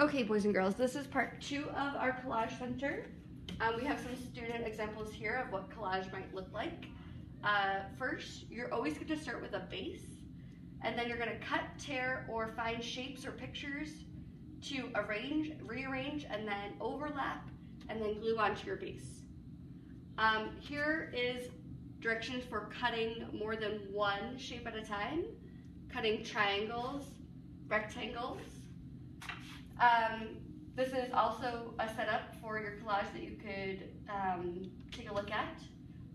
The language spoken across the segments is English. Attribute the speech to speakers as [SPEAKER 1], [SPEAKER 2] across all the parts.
[SPEAKER 1] Okay, boys and girls, this is part 2 of our Collage Center. We have some student examples here of what collage might look like. First, you're always going to start with a base, and then you're going to cut, tear, or find shapes or pictures to arrange, rearrange, and then overlap, and then glue onto your base. Here is directions for cutting more than one shape at a time, cutting triangles, rectangles. This is also a setup for your collage that you could take a look at,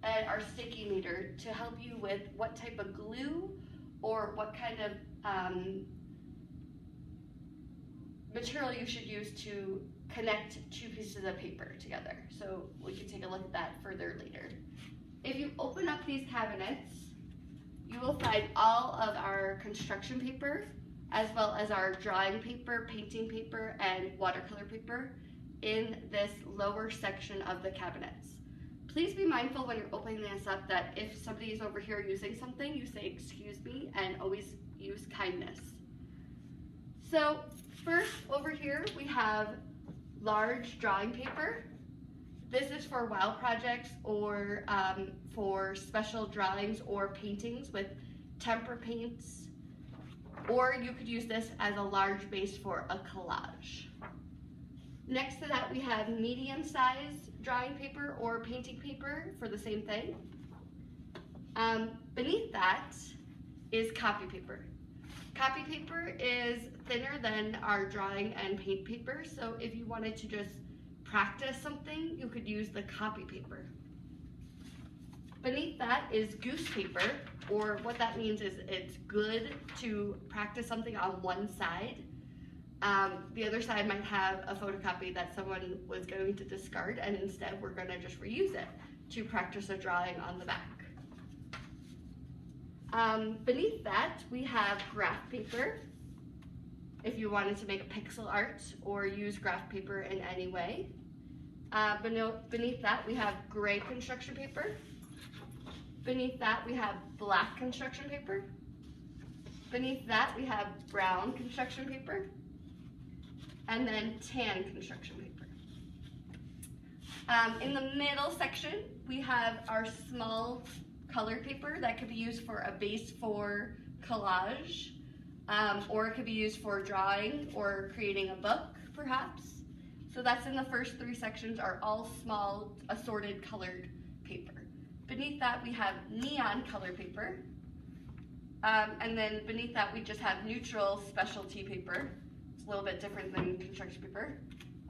[SPEAKER 1] and our sticky meter to help you with what type of glue or what kind of material you should use to connect 2 pieces of paper together. So we can take a look at that further later. If you open up these cabinets, you will find all of our construction paper, as well as our drawing paper, painting paper, and watercolor paper in this lower section of the cabinets. Please be mindful when you're opening this up that if somebody is over here using something, you say, "Excuse me," and always use kindness. So first over here, we have large drawing paper. This is for wow projects or for special drawings or paintings with tempera paints. Or you could use this as a large base for a collage. Next to that, we have medium-sized drawing paper or painting paper for the same thing. Beneath that is copy paper. Copy paper is thinner than our drawing and paint paper, so if you wanted to just practice something, you could use the copy paper. Beneath that is goose paper, or what that means is it's good to practice something on one side. The other side might have a photocopy that someone was going to discard, and instead we're going to just reuse it to practice a drawing on the back. Beneath that, we have graph paper. If you wanted to make a pixel art or use graph paper in any way. Beneath that, we have gray construction paper. Beneath that, we have black construction paper. Beneath that, we have brown construction paper. And then tan construction paper. In the middle section, we have our small color paper that could be used for a base for collage, or it could be used for drawing or creating a book, perhaps. So that's in the first 3 sections, are all small assorted colored paper. Beneath that, we have neon color paper. And then beneath that, we just have neutral specialty paper. It's a little bit different than construction paper.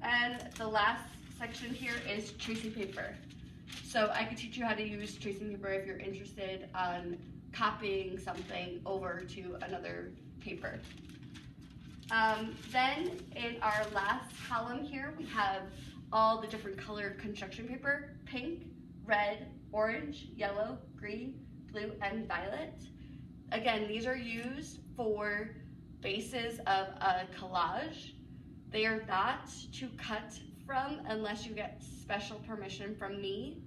[SPEAKER 1] And the last section here is tracing paper. So I could teach you how to use tracing paper if you're interested on copying something over to another paper. Then in our last column here, we have all the different colored construction paper: pink, red, orange, yellow, green, blue, and violet. Again, these are used for bases of a collage. They are not to cut from unless you get special permission from me.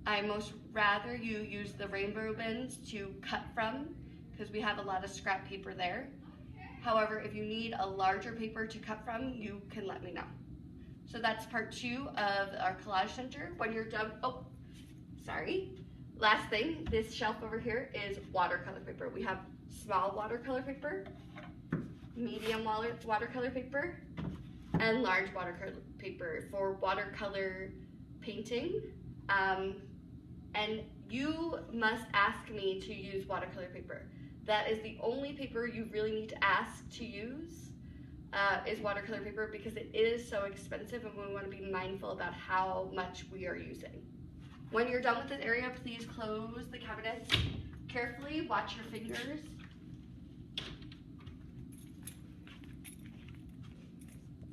[SPEAKER 1] I most rather you use the rainbow bins to cut from, because we have a lot of scrap paper there. However, if you need a larger paper to cut from, you can let me know. So that's part 2 of our Collage Center. When you're done, last thing, this shelf over here is watercolor paper. We have small watercolor paper, medium watercolor paper, and large watercolor paper for watercolor painting. And you must ask me to use watercolor paper. That is the only paper you really need to ask to use, is watercolor paper, because it is so expensive and we want to be mindful about how much we are using. When you're done with this area, please close the cabinets carefully, watch your fingers,